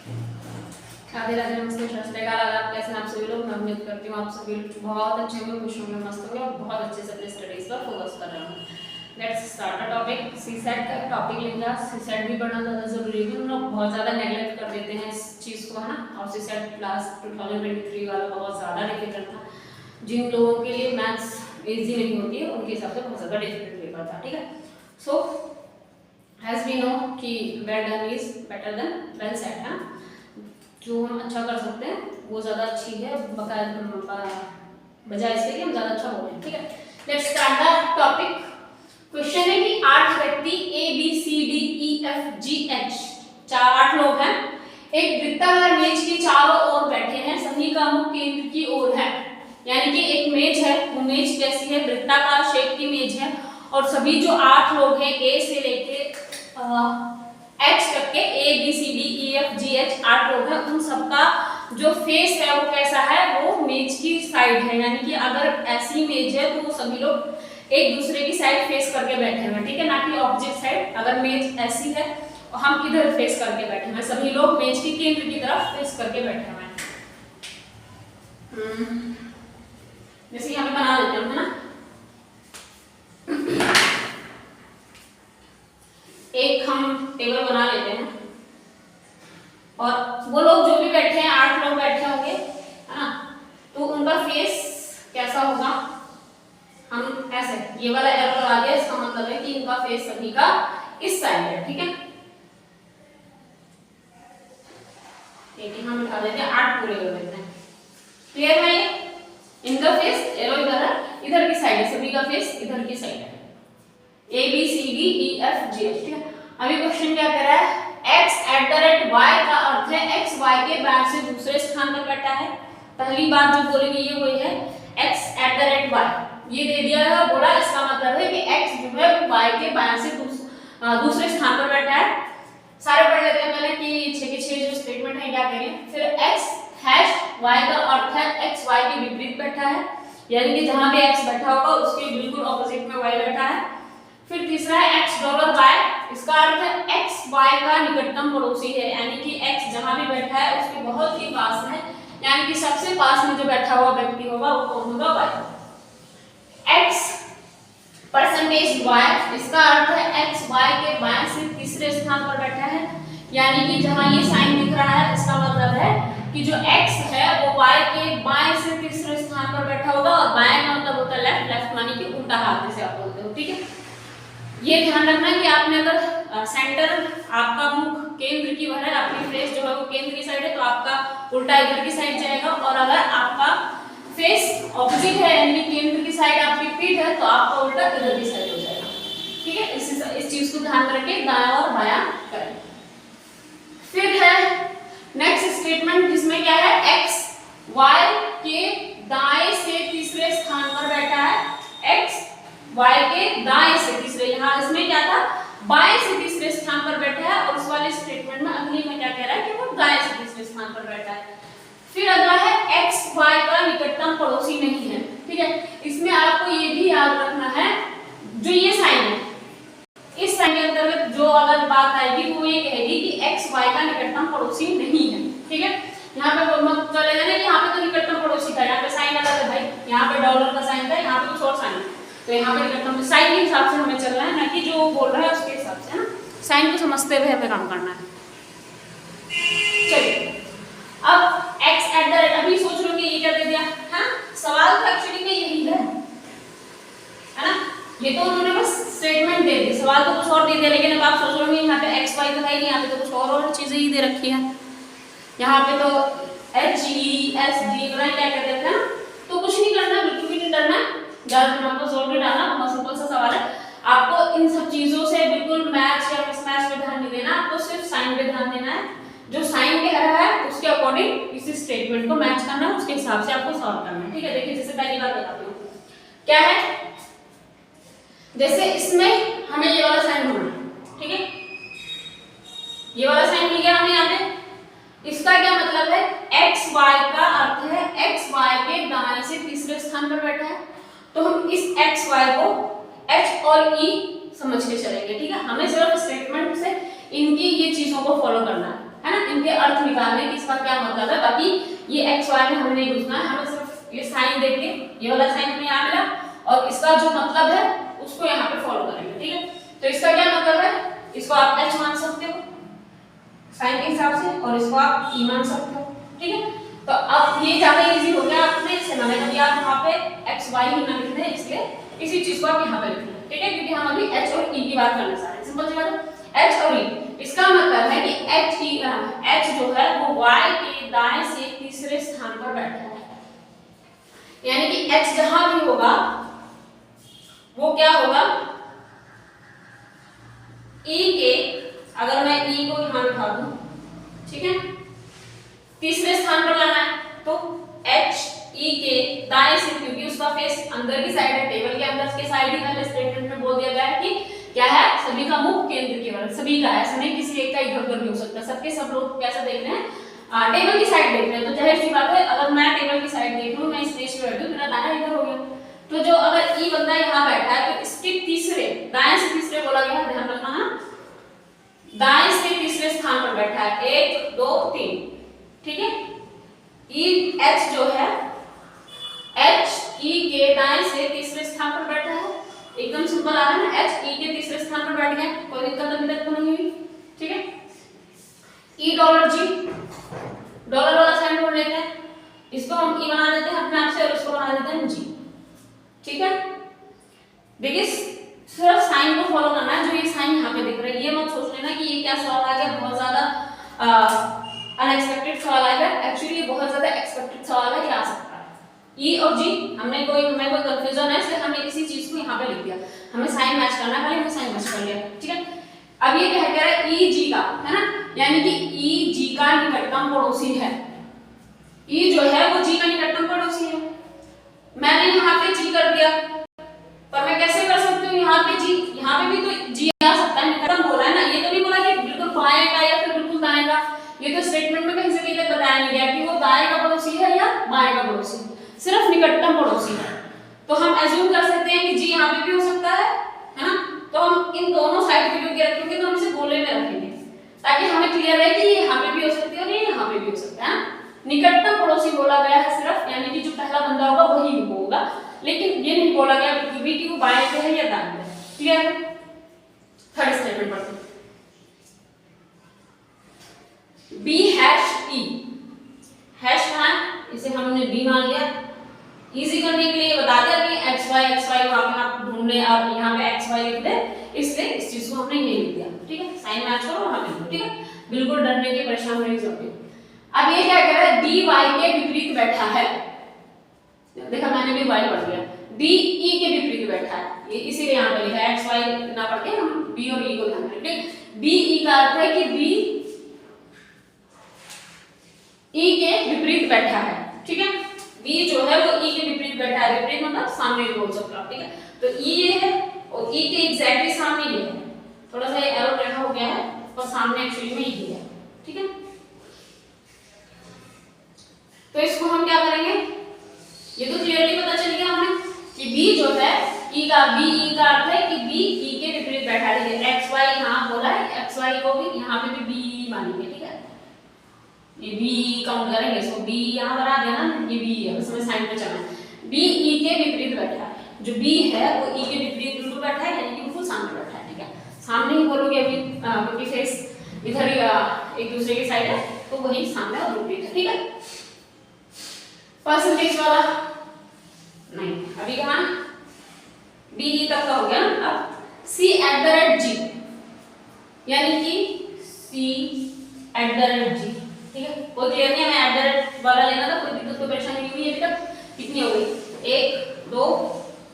राधे राधे, नमस्ते, नमस्कार। आप कैसे हैं? आप सभी लोग, मैं उम्मीद करती हूँ आप सभी बहुत अच्छे होंगे, खुश होंगे, मस्त होंगे और बहुत अच्छे से अपने स्टडीज पर फोकस कर रहे होंगे। Let's start the topic. CSAT का टॉपिक लेंगे। सीसेट भी पढ़ना ज़्यादा जरूरी है, हम लोग बहुत ज़्यादा नेगलेक्ट कर देते हैं इस चीज़ को, है ना। और सीसेट क्लास 2023 वाला बहुत ज़्यादा डिफिकल्ट था। जिन लोगों के लिए मैथ्स ईजी नहीं होती है उनके हिसाब से बहुत ज़्यादा डिफिकल्ट पेपर था, ठीक है। सो एज वी नो कि well done is better than well set, है। जो हम अच्छा कर सकते हैं वो ज़्यादा अच्छी है बजाय इसके कि हम ज़्यादा अच्छा बोलें, ठीक है। Let's start the topic. Question है कि 8 व्यक्ति A B C D E F G H 8 लोग हैं, एक वृत्ताकार मेज के चारों ओर बैठे हैं, सभी का मुख केंद्र की ओर है। यानी कि एक मेज है, वो मेज कैसी है? वृत्ताकार शेप की मेज है और सभी जो 8 लोग हैं ए से लेके एच तक के, A B C D E F G H 8 लोग हैं, उन सबका जो फेस है वो कैसा है? वो मेज की साइड है। यानी कि अगर ऐसी मेज है तो सभी लोग एक दूसरे की साइड फेस करके बैठे हैं, ठीक है, ना कि ऑपोजिट साइड। अगर मेज ऐसी है और हम इधर फेस करके बैठे हैं, सभी लोग मेज के केंद्र की तरफ फेस करके बैठे हैं। जैसे यहाँ पे बना लेते हैं, है ना। एक हम टेबल बना लेते हैं और वो लोग जो भी बैठे हैं, 8 लोग बैठे होंगे, है ना, तो उनका फेस कैसा होगा? हम ऐसे ये वाला एरो लगा दिया, इसका मतलब है कि इनका फेस सभी का इस साइड है, ठीक है। हम उठा देते हैं, 8 पूरे कर देते हैं। क्लियर है? ये इनका फेस एरो इधर है, इधर की साइड है, सभी का फेस इधर की साइड है। A B C D E F G H, ठीक है। अभी क्वेश्चन क्या कह रहा है? x @ y का अर्थ है x y के बाद से दूसरे स्थान पर बैठा है। पहली बात जो बोलेंगे ये वही है, x @ y ये दे दिया है, बोला इसका मतलब है कि x जो है वो y के बाद से दूसरे स्थान पर बैठा है। सारे पढ़ लेते हैं पहले कि 6 के 6 जो स्टेटमेंट है क्या करेंगे। फिर x y का अर्थ है x y के विपरीत बैठा है, यानी कि जहां पे x बैठा होगा उसके बिल्कुल ऑपोजिट में y बैठा है। फिर तीसरा है $y, इसका अर्थ है x y का निकटतम पड़ोसी है, यानी कि x जहां भी बैठा है उसके बहुत ही पास है, यानी कि सबसे पास में जो बैठा हुआ व्यक्ति होगा वो कौन होगा? y। x %y, इसका अर्थ है x y के बाएं से तीसरे स्थान पर बैठा है, यानी कि जहां ये साइन दिख रहा है इसका मतलब है कि जो x है वो y के बाएं से तीसरे स्थान पर बैठा होगा, और बाएं का मतलब होता है लेफ्ट, लेफ्ट मानी कि उल्टा हाथ जिसे आप बोलते हो, ठीक है। ये ध्यान रखना कि आपने अगर सेंटर आपका मुख केंद्र की ओर है, आपकी फेस जो है वो केंद्र की साइड है, तो आपका उल्टा इधर की साइड जाएगा, और अगर आपका फेस ऑपोजिट है यानी केंद्र की साइड आपकी पीठ है तो आपका उल्टा इधर की साइड हो जाएगा, ठीक है। इस चीज को ध्यान रखिए, दायां और बायां करें। फिर है नेक्स्ट स्टेटमेंट जिसमें क्या है? x y के दाएं से तीसरे स्थान पर बैठा है, x y के दाएं से तीसरे, यहाँ इसमें क्या था? बाएं से तीसरे स्थान पर बैठा है, और उस वाले स्टेटमेंट में अगली में क्या कह रहा है कि वो दाएं से तीसरे स्थान पर बैठा है। फिर अगला है x y का निकटतम पड़ोसी नहीं है, ठीक है। इसमें आपको ये भी याद रखना है, जो ये साइन है, इस साइन के अंतर्गत जो अगर बात आएगी वो ये कहेगी कि x y का निकटतम पड़ोसी नहीं है, ठीक है। यहाँ पे मत चलेगा ना कि यहाँ पे तो निकटतम पड़ोसी था, यहाँ पे साइन अलग है भाई, यहाँ पे डॉलर का साइन था, यहाँ पे कुछ और साइन है, तो यहाँ पे निकटतम साइन के हिसाब से हमें चलना है, ना कि जो बोल रहा है उसके हिसाब से, ना। साइन को समझते हुए हमें काम करना है। चलिए अब x @ अभी सोच लो कि ये क्या दे दिया, हाँ सवाल तो एक्चुअली में यही है ना। ये तो उन्होंने बस स्टेटमेंट दे दी, सवाल तो कुछ और दे दिया, लेकिन अब आप सोच रहे होंगे यहाँ पे x y तो है नहीं, यहाँ पे तो कुछ और चीजें ही दे रखी है। यहाँ पे तो h e s d क्या कहते थे ना, तो कुछ नहीं करना, बिल्कुल भी नहीं करना, ज्यादा दिमाग को जोर नहीं डालना, बहुत सिंपल सा सवाल है। आपको इन सब चीजों से बिल्कुल मैच या मिसमैच पे ध्यान नहीं देना, आपको सिर्फ साइन पे ध्यान देना है। जो साइन कह रहा है उसके अकॉर्डिंग इसी स्टेटमेंट को मैच करना है, उसके हिसाब से आपको सॉल्व करना है, ठीक है। देखिए जैसे पहली बात बताती हूँ क्या है, जैसे इसमें हमें ये वाला साइन ढूंढना है, ठीक है। ये वाला साइन मिल गया हमें यहाँ पे, इसका क्या मतलब है? x y का अर्थ है x y के दाएं से तीसरे स्थान पर बैठा है, तो हम इस x y को h और e समझ के चलेंगे, ठीक है। हमें सिर्फ स्टेटमेंट से इनकी ये चीजों को फॉलो करना है ना, इनके अर्थ निकालने की इसका क्या मतलब है। बाकी ये एक्स वाई में हमें नहीं घुसना है, हमें सिर्फ ये साइन देख के ये वाला साइन हमें यहाँ मिला और इसका जो मतलब है उसको यहाँ पे फॉलो करेंगे। ठीक है, तो इसका क्या मतलब है, इसको आप एच मान सकते हो साइन के हिसाब से और इसको आप ई मान सकते हो। ठीक है, तो अब ये ज्यादा इजी हो गया अपने से, मैंने कभी आप वहाँ पे एक्स वाई ही ना लिख दें, इसलिए इसी चीज को आप यहाँ पे लिख लें। ठीक है, क्योंकि हम अभी एच और ई की बात करना चाह रहे हैं। सिंपल सी बात है, एच और ई, इसका मतलब है कि एच जो है वो वाई के दाएं से तीसरे स्थान पर बैठा है, यानी कि एच जहां भी होगा वो क्या होगा, ई के, अगर मैं ई को यहां बिठा दूं, ठीक है, तीसरे स्थान पर लाना है तो एच ई के दाएं से, क्योंकि उसका फेस अंदर की साइड है, टेबल के अंदर के साइड ही पहले स्टेटमेंट में बोल दिया गया है कि क्या है, सभी का मुख केंद्र केवल, सभी का, ऐसा नहीं किसी एक का इधर उधर नहीं हो सकता, सबके सब लोग कैसा देख रहे हैं, टेबल की साइड देख रहे हैं। तो जाहिर सी बात है, अगर मैं टेबल की साइड देख लूं, मैं इस पेज पे बैठूं, मेरा दाया इधर हो गया, तो जो अगर ई बंदा यहाँ बैठा है तो इसके तीसरे, दाएं से तीसरे बोला गया है, ध्यान रखना है, दाएं से तीसरे स्थान पर बैठा है, 1 2 3। ठीक है, ई एच जो है, एच ई के दाएं से तीसरे स्थान पर बैठा है, एकदम सिंपल आ रहा है ना, एच ई के तीसरे स्थान पर बैठ गया, कोई दिक्कत अभी तक तो नहीं हुई। ठीक है, ई डॉलर जी, डॉलर वाला साइन बोल लेते हैं, इसको हम ई बना देते हैं अपने आप से और इसको बना देते हैं जी। ठीक है, देखिए सिर्फ साइन को फॉलो करना है, जो ये साइन यहाँ पे दिख रहा है, ये मत सोच लेना कि ये क्या सवाल आ गया, बहुत ज्यादा अनएक्सपेक्टेड सवाल आ गया, एक्चुअली ये बहुत ज्यादा एक्सपेक्टेड सवाल है, ये आ सकता है। ई और जी, हमें कोई कंफ्यूजन है इसलिए हमने इसी चीज को यहाँ पे लिख दिया, हमें साइन मैच करना है, खाली हमने साइन मैच कर लिया। ठीक है, अब ये क्या कह रहा है, ई जी का, है ना, यानी कि ई जी का निकटतम पड़ोसी है, ई जो है वो जी का निकटतम पड़ोसी है। मैंने यहाँ पे जी कर दिया, पर मैं कैसे कर सकती हूँ यहाँ पे जी, यहाँ पे भी तो जी आ सकता है, निकटतम बोला है ना, ये तो नहीं बोला कि बिल्कुल बाएं का या फिर बिल्कुल दाएं का, ये तो स्टेटमेंट में कहीं से कहीं तक बताया नहीं गया कि वो दाएं का पड़ोसी है या बाएं का पड़ोसी, सिर्फ निकटतम पड़ोसी है। तो हम एज्यूम कर सकते हैं कि जी यहाँ पे भी हो सकता है ना, तो हम इन दोनों साइड पे जो रखेंगे तो हम इसे गोले में रखेंगे ताकि हमें क्लियर है कि यहाँ पे भी हो सकती है और ये यहाँ पे भी हो सकता है। निकटतम पड़ोसी बोला गया है सिर्फ, यानी कि जो पहला बंदा होगा वही होगा, लेकिन ये नहीं बोला गया बिल्कुल भी कि वो बाएं पे है या दाएं पे। क्लियर है, थर्ड स्टेटमेंट पढ़ते हैं, बी हैश ई, हैश है, इसे हमने बी मान लिया, इजी करने के लिए बता दिया कि एक्स वाई वहां पे आप ढूंढ ले, आप यहाँ पे एक्स वाई लिख दे, इसलिए इस चीज को हमने ये लिख दिया। ठीक है, साइन मैच करो वहां पे, ठीक है, बिल्कुल डरने की परेशान होने की जरूरत नहीं। अब ये क्या कह रहा है, डी वाई के विपरीत बैठा है, देखा मैंने भी वाई पढ़ लिया, डी ई के विपरीत बैठा है, ये इसीलिए यहाँ पे लिखा है, एक्स वाई ना पढ़ के हम बी और ई को ध्यान रखें। बी ई का अर्थ है कि बी ई के विपरीत बैठा है। ठीक है, बी जो है वो ई के विपरीत बैठा है, विपरीत मतलब सामने भी बोल सकते हो आप। ठीक है, तो ई ये है और ई के एग्जैक्टली सामने ये है, थोड़ा सा एरो रखा हो गया है और सामने एक्चुअली में यही है। ठीक है, तो इसको हम क्या करेंगे, ये तो क्लियरली पता चल गया हमें कि बी जो है ई का, बी ई का अर्थ है कि बी ई के विपरीत बैठा है। एक्स वाई यहाँ बोला है, एक्स वाई को भी यहाँ पे भी बी मानेंगे। ठीक है, ये बी काउंट करेंगे, इसको बी यहाँ बना देना, ये बी है, बस हमें साइन पे चलना है। बी ई के विपरीत बैठा है, जो बी है वो ई के विपरीत बिल्कुल बैठा है, यानी कि बिल्कुल सामने बैठा है। ठीक है, सामने ही बोलोगे अभी क्योंकि फेस इधर ही एक दूसरे की साइड है, तो वही सामने और विपरीत है। ठीक है, परसेंटेज वाला नहीं, अभी कहाँ बी ई तक का हो गया ना। अब सी एट द रेट जी, यानी कि सी एट द रेट जी। ठीक है, कोई क्लियर नहीं है, मैं एट द रेट वाला लेना था, कोई दिक्कत कोई परेशानी नहीं हुई अभी तक। कितनी हो गई, 1 2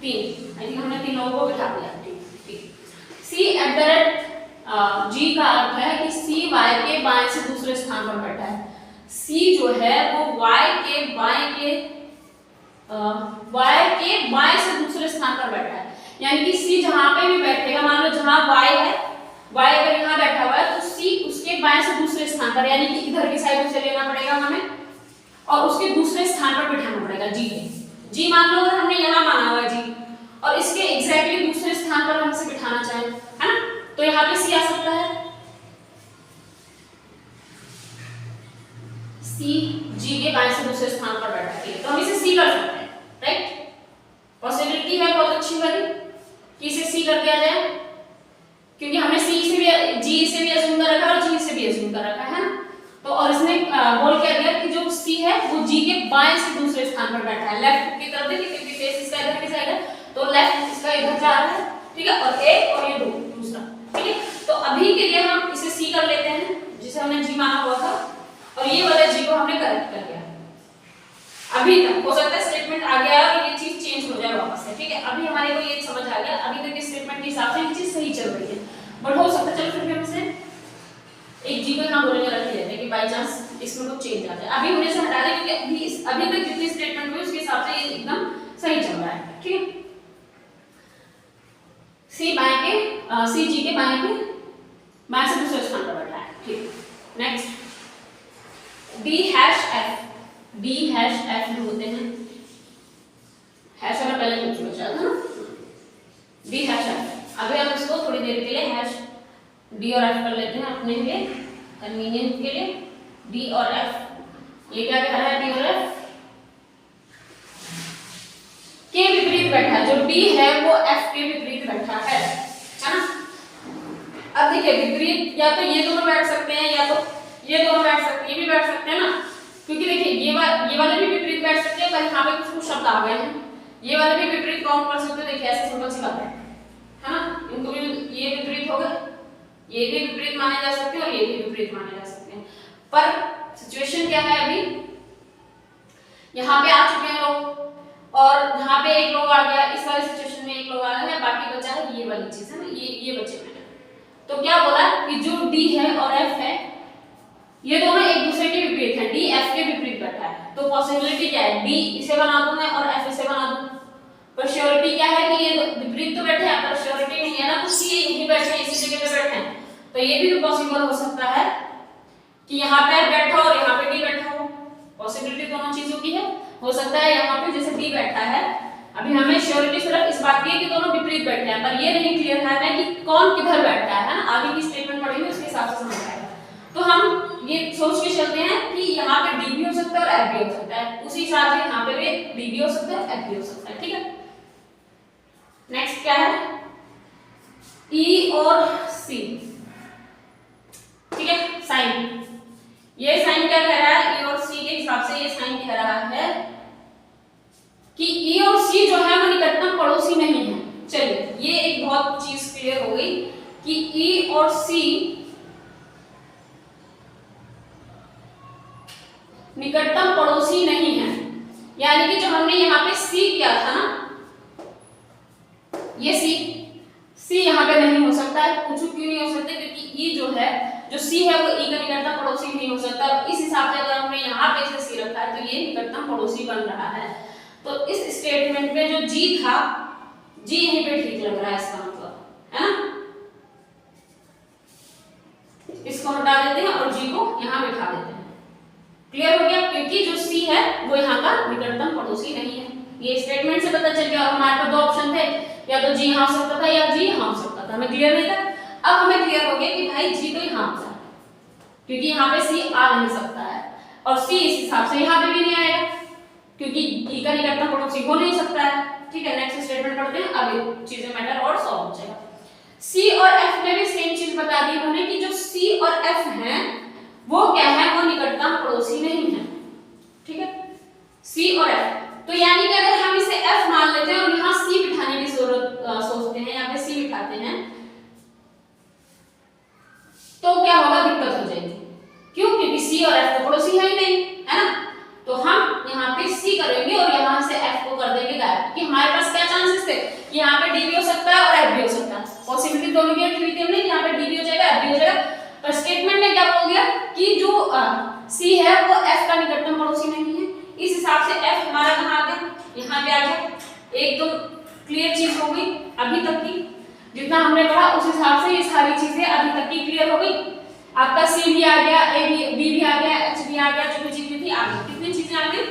3, आई थिंक हमने 3 लोगों को बिठा दिया। ठीक, सी एट द रेट जी का अर्थ है कि सी वाई के बाएं से दूसरे स्थान पर बैठा है। सी जो है वो वाई के बाएं से दूसरे स्थान पर बैठा है, यानी कि सी जहां पे भी बैठेगा, मान लो जहां वाई है, वाई अगर यहाँ बैठा हुआ है तो सी उसके बाएं से दूसरे स्थान पर, यानी कि इधर की साइड से लेना पड़ेगा हमें और उसके दूसरे स्थान पर बिठाना पड़ेगा जी है। जी मान लो अगर हमने यहाँ माना हुआ जी और इसके एग्जैक्टली दूसरे स्थान पर हम इसे बिठाना चाहें, है ना, तो यहाँ पे सी आ सकता है। सी जी के बाएं से दूसरे स्थान पर बैठा है, तो हम इसे सी कर सकते हैं, राइट। पॉसिबिलिटी है बहुत अच्छी वाली कि इसे सी कर दिया जाए, क्योंकि हमने सी से भी जी से भी अज्यूम कर रखा है और जी से भी अज्यूम कर रखा है ना। तो और इसने बोल क्या दिया कि जो सी है वो जी के बाएं से दूसरे स्थान पर बैठा है, लेफ्ट की तरफ देखिए, क्योंकि फेस इसका इधर की साइड है, तो लेफ्ट इसका इधर जा रहा है, ठीक है, और एक और ये दो दूसरा, ठीक है। तो अभी के लिए हम इसे सी कर लेते हैं, जिसे हमने जी माना हुआ था, और ये वाला जी को हमने करेक्ट कर दिया। अभी तक हो सकता है स्टेटमेंट आ गया और ये चीज चेंज हो जाए वापस से, ठीक है। अभी हमारे को ये समझ आ गया, अभी तक इस स्टेटमेंट के हिसाब से ये चीज सही चल रही है, बट हो सकता है चलो फिर भी हम इसे एक जी को यहां बोलने रख लेते हैं कि बाय चांस इसमें कुछ चेंज आ जाए। अभी हमने इसे हटा दिया क्योंकि अभी तक जितनी स्टेटमेंट हुई उसके हिसाब से ये एकदम सही चल रहा है, ठीक है। सी बाएं के सी जी के बाएं से दूसरे स्थान पर बैठा है, ठीक। नेक्स्ट डी हैश एफ जो होते हैं, हैश वाला पहले कुछ बचा था ना, डी हैश एफ। अभी हम इसको थोड़ी देर के लिए हैश डी और एफ कर लेते हैं अपने लिए कन्वीनियंस के लिए। डी और एफ, ये क्या कह रहा है, डी और एफ के विपरीत बैठा है, जो डी है वो एफ के विपरीत बैठा है ना। अब देखिए विपरीत या तो ये दोनों बैठ सकते हैं या तो ये दोनों बैठ सकते हैं, ये भी बैठ सकते हैं ना, क्योंकि देखिए ये वाले भी विपरीत बैठ सकते हैं, पर यहाँ पे कुछ शब्द आ गए हैं, ये वाले भी विपरीत काउंट कर सकते हो, देखिए ऐसे सिंपल सी बात है ना। इनको भी ये विपरीत हो गए, ये भी विपरीत माने जा सकते हैं और ये भी विपरीत माने जा सकते हैं, पर सिचुएशन क्या है, अभी यहाँ पे आ चुके हैं लोग और यहाँ पे एक लोग आ गया, इस वाली सिचुएशन में एक लोग आ गया है, बाकी बचा है ये वाली चीज है ना, ये बचे हुए हैं। तो क्या बोला कि जो डी है और एफ है ये दोनों एक दूसरे के विपरीत हैं, डी एफ के विपरीत बैठा है, तो पॉसिबिलिटी क्या है, डी इसे बना दूं मैं और एफ इसे बना दूं। पर श्योरिटी क्या है कि ये विपरीत तो बैठे हैं, पर श्योरिटी नहीं है ना कुछ कि ये यहीं बैठे हैं, इसी जगह पे बैठे हैं। तो ये भी पॉसिबल हो सकता है कि यहाँ पे बैठा हो और यहाँ पे डी बैठा हो, पॉसिबिलिटी दोनों चीजों की है। हो सकता है यहाँ पे जैसे डी बैठा है, अभी हमें श्योरिटी सिर्फ इस बात की है कि दोनों विपरीत बैठे हैं, पर ये नहीं क्लियर है कि कौन किधर बैठा है ना, आगे की स्टेटमेंट पढ़ेंगे उसके हिसाब से समझ आएगा। तो हम ये सोच के चलते हैं कि यहाँ पे डी भी हो सकता है और एफ भी हो सकता है, उसी हिसाब से यहाँ पे भी डी भी हो सकता है एफ भी हो सकता है, ठीक है। नेक्स्ट क्या है, ई और सी, ठीक है। साइन, ये साइन क्या कह रहा है, ई और सी के हिसाब से ये साइन कह रहा है कि ई और सी जो है वो निकटतम पड़ोसी नहीं है। चलिए ये एक बहुत चीज क्लियर हो गई कि ई और सी निकटतम पड़ोसी नहीं है, यानी कि जो हमने यहाँ पे सी किया था ना, ये सी यहाँ पे नहीं हो सकता है। पूछो क्यों नहीं हो सकता, क्योंकि ई जो है, जो सी है वो ई का निकटतम पड़ोसी नहीं हो सकता, और इस हिसाब से अगर हमने यहाँ पे इसे सी रखा है तो ये निकटतम पड़ोसी बन रहा है। तो इस स्टेटमेंट में जो जी था, जी यहीं पे ठीक लग रहा है, इसका मतलब है ना। इसको हटा देते हैं और जी को यहाँ बिठा देते हैं, क्लियर हो गया, क्योंकि जो सी है वो यहाँ का निकटतम पड़ोसी नहीं है। ये स्टेटमेंट से पता चल गया। हमारे पास दो ऑप्शन थे, या तो जी यहाँ हो सकता था या जी यहाँ हो सकता था, हमें क्लियर नहीं था। अब हमें क्लियर हो गया कि भाई जी तो यहाँ था, क्योंकि यहाँ पे सी आ नहीं सकता है, और सी इस हिसाब से यहाँ पे भी नहीं आएगा, क्योंकि ई का निकटतम पड़ोसी हो नहीं सकता है, ठीक है। नेक्स्ट स्टेटमेंट पढ़ते हैं, अब चीजें मैटर और सॉल्व हो जाएगा। सी और एफ में भी सेम चीज बता दी उन्होंने कि जो सी और एफ हैं वो क्या है, वो निकटतम पड़ोसी नहीं है, ठीक है। सी और एफ, तो यानी कि अगर हम इसे एफ मान लेते हैं और यहाँ सी बिठाने की जरूरत सोचते हैं, यहाँ पे सी बिठाते हैं, तो क्या होगा, दिक्कत हो जाएगी। क्यों, क्योंकि सी और एफ तो पड़ोसी है ही नहीं, है ना। तो हम यहाँ पे सी करेंगे और यहाँ से एफ को कर देंगे गायब, कि हमारे पास क्या चांसेस थे कि यहाँ पे डी भी हो सकता है और एफ भी हो सकता है। पॉसिबिलिटी दोनों की रखी हुई थी हमने, यहाँ पे डी भी हो जाएगा एफ भी हो जाएगा, पर स्टेटमेंट ने क्या बोल दिया कि जो सी है वो एफ का निकटतम पड़ोसी नहीं है। इस हिसाब से एफ हमारा कहाँ आ गया, यहाँ पे आ गया। एक तो क्लियर चीज हो गई अभी तक की, जितना हमने पढ़ा उस हिसाब से ये सारी चीजें अभी तक की क्लियर हो गई। आपका सी भी आ गया, ए भी, बी भी आ गया, एच भी आ गया, जो भी चीजें थी आ गई। कितनी चीजें आ गई,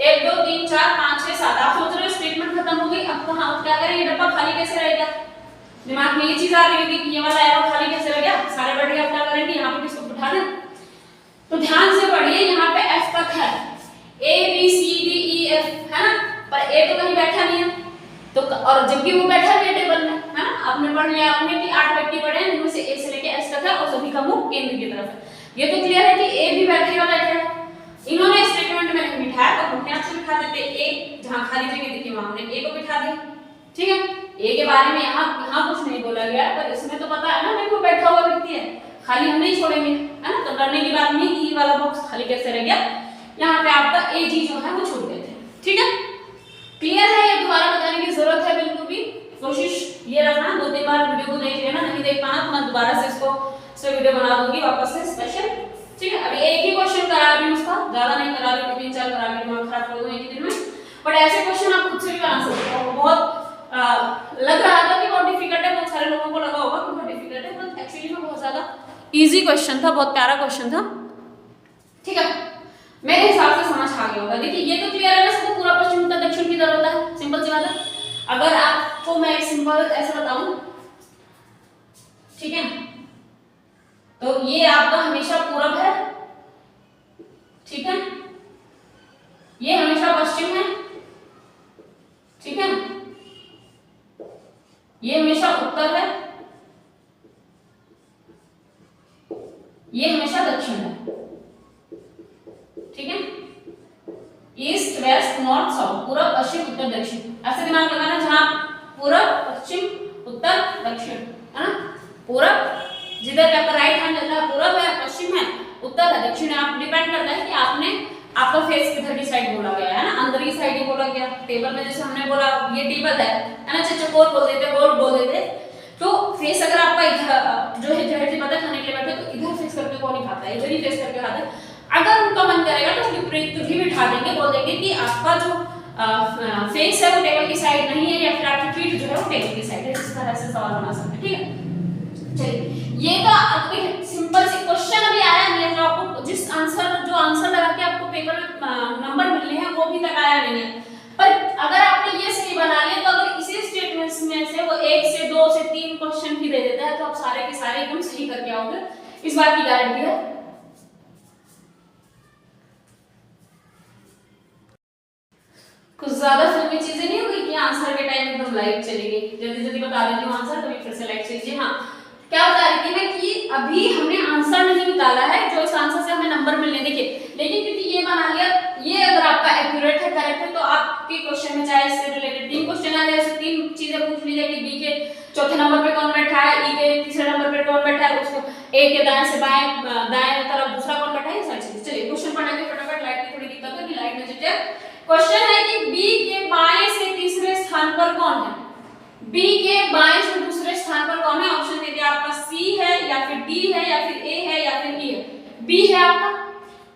1 2 3 4 5 6 7। आप सोच रहे हो स्टेटमेंट खत्म हो गई, अब कहाँ क्या करें, ये डब्बा खाली कैसे रहेगा। दिमाग में ये चीज आ रही होगी कि ये वाला एरो खाली कैसे रह गया, सारे बैठ गए, अब क्या करेंगे, यहाँ पे किसको बिठा दें। तो ध्यान से पढ़िए, यहाँ पे एफ ए तो कहीं बैठा नहीं है, तो और जबकि वो बैठा भी है टेबल में, है ना। आपने पढ़ लिया आपने कि 8 व्यक्ति पढ़े हैं जिनमें से ए से लेके एस तक है और सभी का मुंह केंद्र की तरफ है। ये तो क्लियर है कि ए भी बैठेगा बैठेगा। इन्होंने स्टेटमेंट में नहीं बिठाया तो अपने आप से बिठा देते ए, जहां खाली जगह दिखी वहां हमने ए को बिठा दिया, ठीक है। ए के बारे में यहाँ कुछ नहीं बोला गया, पर इसमें तो पता है ना मेरे को बैठा हुआ व्यक्ति है, खाली हम नहीं छोड़ेंगे, है ना। तो डरने की बात नहीं कि ये वाला बॉक्स खाली कैसे रह गया, यहाँ पे आपका ए जी जो है वो छूट गए थे, ठीक है। क्लियर है, ये दोबारा बताने की जरूरत है बिल्कुल भी, कोशिश ये रखना 2-3 बार वीडियो को देख लेना, नहीं देख पाना तो मैं दोबारा से इसको वीडियो बना दूंगी वापस से स्पेशल, ठीक है। अभी एक ही क्वेश्चन करा रही हूं, उसका ज्यादा नहीं करा रही हूं, 3-4 करा रही हूं, दिमाग खराब कर दूं एक ही दिन में। बट ऐसे क्वेश्चन आप खुद से भी बना सकते हो। बहुत लग रहा था कि बहुत डिफिकल्ट है, बहुत सारे लोगों को लगा होगा कि बहुत डिफिकल्ट है, बट एक्चुअली में बहुत ज्यादा इजी क्वेश्चन था, बहुत प्यारा क्वेश्चन था, ठीक है। मेरे हिसाब से समझ आ गया होगा। देखिए ये तो क्लियर है ना सबको, पूरा पश्चिम उत्तर दक्षिण की तरफ होता है, सिंपल सी बात है। अगर आपको मैं एक सिंपल ऐसा बताऊं, ठीक है, तो ये आपका हमेशा पूरब है, ठीक है, ये हमेशा पश्चिम है, ठीक है, ये हमेशा उत्तर है, ये हमेशा दक्षिण है, ठीक है। ईस्ट वेस्ट नॉर्थ साउथ, पूरब पश्चिम उत्तर दक्षिण, ऐसे दिमाग लगाना, जहां पूरब पश्चिम उत्तर दक्षिण, है ना। पूरब जिधर आपका राइट हैंड रहता है पूरब है, पश्चिम है, उत्तर है, दक्षिण है। आप डिपेंड करता है कि आपने आपका फेस किधर की साइड बोला गया है ना, अंदर की साइड ही बोला गया। टेबल में जैसे हमने बोला ये टेबल है ना, चौकोर बोल देते, गोल बोल देते, तो फेस अगर आपका इधर जो है जहर जी पता खाने के लिए बैठे तो इधर फेस करके कौन नहीं खाता है, इधर ही फेस करके खाता है। अगर उनका मन करेगा तो विपरीत भी बिठा देंगे, बोल देंगे कि आपका जो फेस है वो टेबल की साइड नहीं है, या फिर आपकी फीट जो है वो टेबल की साइड है। इस तरह से सवाल बना सकते हैं, ठीक है। चलिए ये तो अभी सिंपल सी क्वेश्चन अभी आया नहीं है, जो आपको जो आंसर लगा के आपको पेपर में नंबर मिलने हैं वो भी तक आया नहीं है। पर अगर आपने ये सही बना लिया तो अगर इसी स्टेटमेंट्स में से वो 1 से 2 से 3 क्वेश्चन भी दे देता है तो आप सारे के सारे एकदम सही करके आओगे, इस बात की गारंटी है। कुछ ज्यादा फिल्मी चीजें नहीं होगी कि आंसर के टाइम एकदम लाइट चलेगी, जल्दी जल्दी बता देती हूँ आंसर, तभी फिर से लाइट चलेगी। हाँ, क्या बता रही थी मैं कि अभी हमने आंसर नहीं निकाला है, जो इस आंसर से हमें नंबर मिलने, देखिए लेकिन क्योंकि ये बना लिया, ये अगर आपका एक्यूरेट है, करेक्ट है, तो आपके क्वेश्चन में चाहे इससे रिलेटेड 3 क्वेश्चन आ जाए, 3 चीजें पूछ ली जाएगी। बी के चौथे नंबर पे कौन बैठा है, ई के तीसरे नंबर पे कौन बैठा है, उसको ए के दाएं से दाएं तरफ दूसरा कौन बैठा है, ये सारी चीजें। चलिए क्वेश्चन पढ़ने के फटाफट, लाइट की थोड़ी दिक्कत है कि लाइट में चलिए। क्वेश्चन है कि बी के बाएं से तीसरे स्थान पर कौन है, बी के बाएं से दूसरे स्थान पर कौन है। ऑप्शन दे दिया आपका सी है, या फिर डी है, या फिर ए है, या फिर ई है। बी है आपका,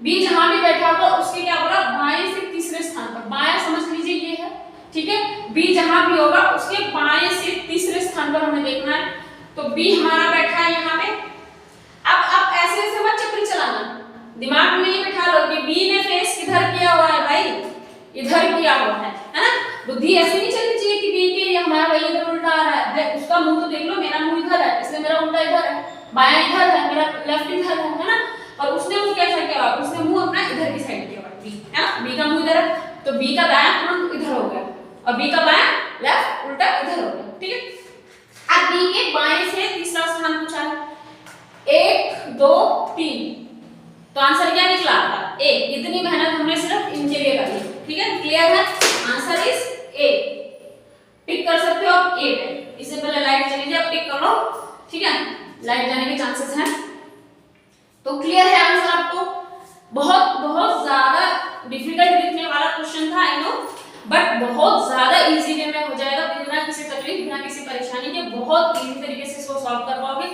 बी जहां भी बैठा होगा उसके क्या बोला, बाएं से तीसरे स्थान पर, बाएं समझ लीजिए ये है, ठीक है। बी जहां भी होगा उसके बाएं से तीसरे स्थान पर हमें देखना है, तो बी हमारा बैठा है यहाँ पे। अब आप ऐसे ऐसे मत चक्कर चलाना, दिमाग में ये बिठा लो कि बी ने फेस किधर किया हुआ है भाई, इधर किया हुआ है ना। बुद्धि ऐसे नहीं चलनी चाहिए कि बी के ये हमारा भाई इधर उल्टा आ रहा है, उसका मुंह तो देख लो, मेरा मुंह इधर है इसलिए मेरा उल्टा इधर है, बायां इधर है मेरा लेफ्ट इधर है ना। और उसने मुंह कैसा किया, उसने मुंह अपना इधर की साइड किया हुआ है ना, बी का मुंह इधर है तो बी का दायां तुरंत इधर हो गया, और बी का बायां लेफ्ट उल्टा इधर हो गया, ठीक है। अब बी के बाएं से तीसरा स्थान पूछा है, 1 2 3, तो आंसर क्या निकला आपका ए। इतनी मेहनत हमने सिर्फ इनके लिए करी, ठीक है, क्लियर है। आंसर इज ए, टिक कर सकते हो आप ए पे। इससे पहले लाइट चली जाए, आप टिक कर लो, ठीक है, लाइट जाने के चांसेस हैं। तो क्लियर है आंसर आपको। बहुत बहुत ज्यादा डिफिकल्ट दिखने वाला क्वेश्चन था, आई नो, बट बहुत ज्यादा इजी वे में हो जाएगा, बिना किसी तकलीफ बिना किसी परेशानी के बहुत इजी तरीके से इसको सॉल्व कर पाओगे।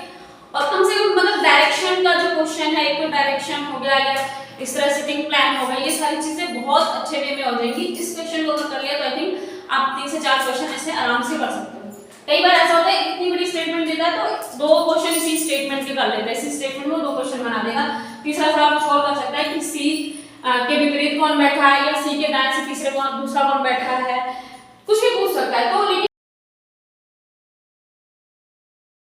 और कम से कम मतलब डायरेक्शन का जो क्वेश्चन है, एक तो डायरेक्शन हो गया या इस तरह सिटिंग प्लान हो गया, ये सारी चीजें बहुत अच्छे वे में हो जाएंगी। इस क्वेश्चन को अगर कर लिया तो आई थिंक आप 3 से 4 क्वेश्चन ऐसे आराम से कर सकते हो। कई बार ऐसा होता है इतनी बड़ी स्टेटमेंट देता है तो 2 क्वेश्चन इसी स्टेटमेंट के कर लेते हैं, इसी स्टेटमेंट में 2 क्वेश्चन बना देगा। तीसरा सवाल कुछ और कर सकता है कि सी के विपरीत कौन बैठा है, या सी के दाएं से दूसरा कौन बैठा है, कुछ भी पूछ सकता है। तो